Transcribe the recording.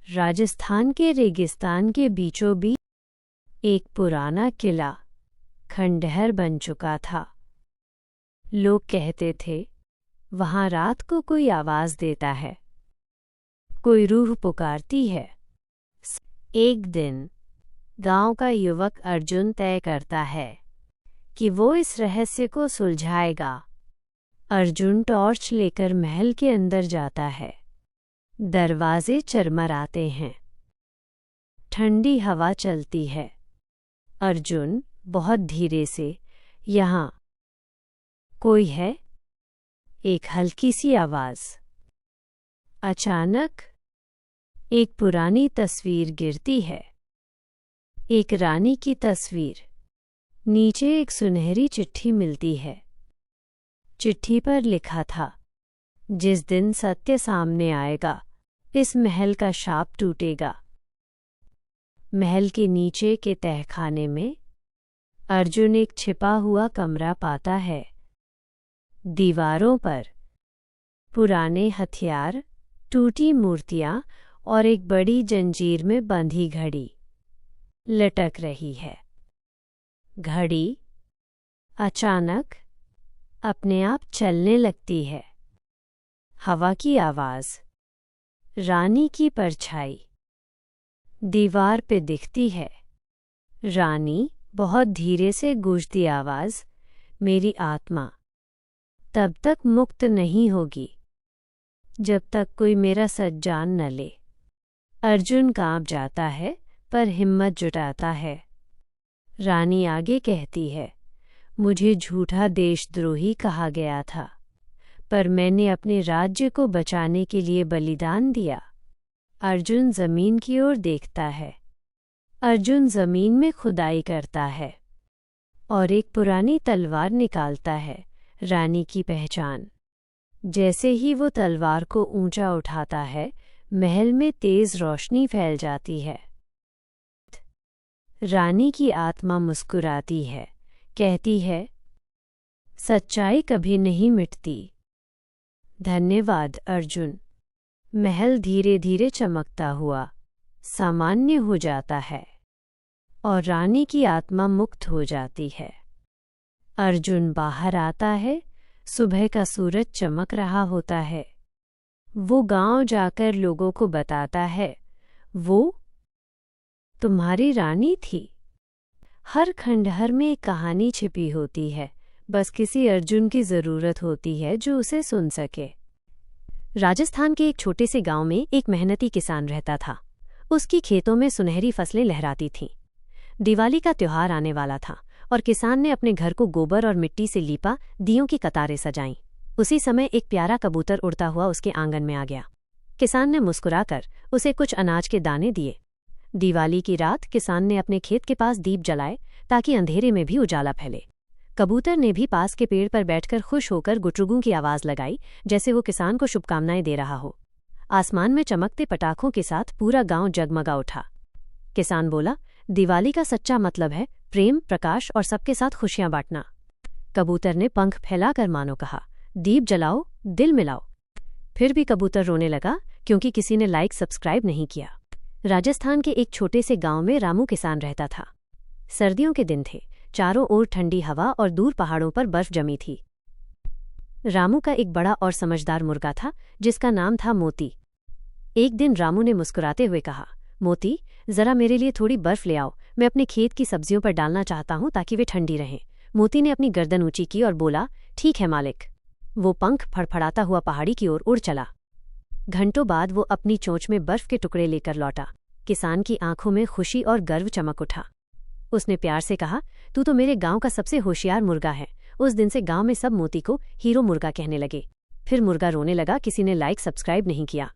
राजस्थान के रेगिस्तान के बीचों बीच एक पुराना किला खंडहर बन चुका था। लोग कहते थे वहां रात को कोई आवाज देता है, कोई रूह पुकारती है। एक दिन गांव का युवक अर्जुन तय करता है कि वो इस रहस्य को सुलझाएगा। अर्जुन टॉर्च लेकर महल के अंदर जाता है। दरवाजे चरमराते हैं, ठंडी हवा चलती है। अर्जुन बहुत धीरे से, यहाँ कोई है? एक हल्की सी आवाज। अचानक एक पुरानी तस्वीर गिरती है, एक रानी की तस्वीर। नीचे एक सुनहरी चिट्ठी मिलती है। चिट्ठी पर लिखा था, जिस दिन सत्य सामने आएगा इस महल का शाप टूटेगा। महल के नीचे के तहखाने में अर्जुन एक छिपा हुआ कमरा पाता है। दीवारों पर पुराने हथियार, टूटी मूर्तियां और एक बड़ी जंजीर में बंधी घड़ी लटक रही है। घड़ी अचानक अपने आप चलने लगती है। हवा की आवाज, रानी की परछाई दीवार पे दिखती है। रानी बहुत धीरे से गूंजती आवाज, मेरी आत्मा तब तक मुक्त नहीं होगी जब तक कोई मेरा सच जान न ले। अर्जुन कांप जाता है पर हिम्मत जुटाता है। रानी आगे कहती है, मुझे झूठा देशद्रोही कहा गया था, पर मैंने अपने राज्य को बचाने के लिए बलिदान दिया। अर्जुन जमीन की ओर देखता है। अर्जुन जमीन में खुदाई करता है और एक पुरानी तलवार निकालता है, रानी की पहचान। जैसे ही वो तलवार को ऊंचा उठाता है, महल में तेज रोशनी फैल जाती है। रानी की आत्मा मुस्कुराती है, कहती है, सच्चाई कभी नहीं मिटती। धन्यवाद अर्जुन। महल धीरे धीरे चमकता हुआ सामान्य हो जाता है और रानी की आत्मा मुक्त हो जाती है। अर्जुन बाहर आता है। सुबह का सूरज चमक रहा होता है। वो गांव जाकर लोगों को बताता है, वो तुम्हारी रानी थी। हर खंडहर में एक कहानी छिपी होती है, बस किसी अर्जुन की जरूरत होती है जो उसे सुन सके। राजस्थान के एक छोटे से गांव में एक मेहनती किसान रहता था। उसकी खेतों में सुनहरी फसलें लहराती थीं। दिवाली का त्योहार आने वाला था और किसान ने अपने घर को गोबर और मिट्टी से लीपा, दियों की कतारें सजाईं। उसी समय एक प्यारा कबूतर उड़ता हुआ उसके आंगन में आ गया। किसान ने मुस्कुराकर उसे कुछ अनाज के दाने दिए। दिवाली की रात किसान ने अपने खेत के पास दीप जलाए ताकि अंधेरे में भी उजाला फैले। कबूतर ने भी पास के पेड़ पर बैठकर खुश होकर गुटरुगू की आवाज लगाई, जैसे वो किसान को शुभकामनाएं दे रहा हो। आसमान में चमकते पटाखों के साथ पूरा गांव जगमगा उठा। किसान बोला, दिवाली का सच्चा मतलब है प्रेम, प्रकाश और सबके साथ खुशियां बांटना। कबूतर ने पंख फैलाकर मानो कहा, दीप जलाओ, दिल मिलाओ। फिर भी कबूतर रोने लगा क्योंकि किसी ने लाइक सब्सक्राइब नहीं किया। राजस्थान के एक छोटे से गांव में रामू किसान रहता था। सर्दियों के दिन थे, चारों ओर ठंडी हवा और दूर पहाड़ों पर बर्फ जमी थी। रामू का एक बड़ा और समझदार मुर्गा था जिसका नाम था मोती। एक दिन रामू ने मुस्कुराते हुए कहा, मोती, जरा मेरे लिए थोड़ी बर्फ ले आओ, मैं अपने खेत की सब्जियों पर डालना चाहता हूं ताकि वे ठंडी रहें। मोती ने अपनी गर्दन ऊंची की और बोला, ठीक है मालिक। वो पंख फड़फड़ाता हुआ पहाड़ी की ओर उड़ चला। घंटों बाद वो अपनी चोंच में बर्फ के टुकड़े लेकर लौटा। किसान की आंखों में खुशी और गर्व चमक उठा। उसने प्यार से कहा, तू तो मेरे गांव का सबसे होशियार मुर्गा है। उस दिन से गांव में सब मोती को हीरो मुर्गा कहने लगे। फिर मुर्गा रोने लगा, किसी ने लाइक सब्सक्राइब नहीं किया।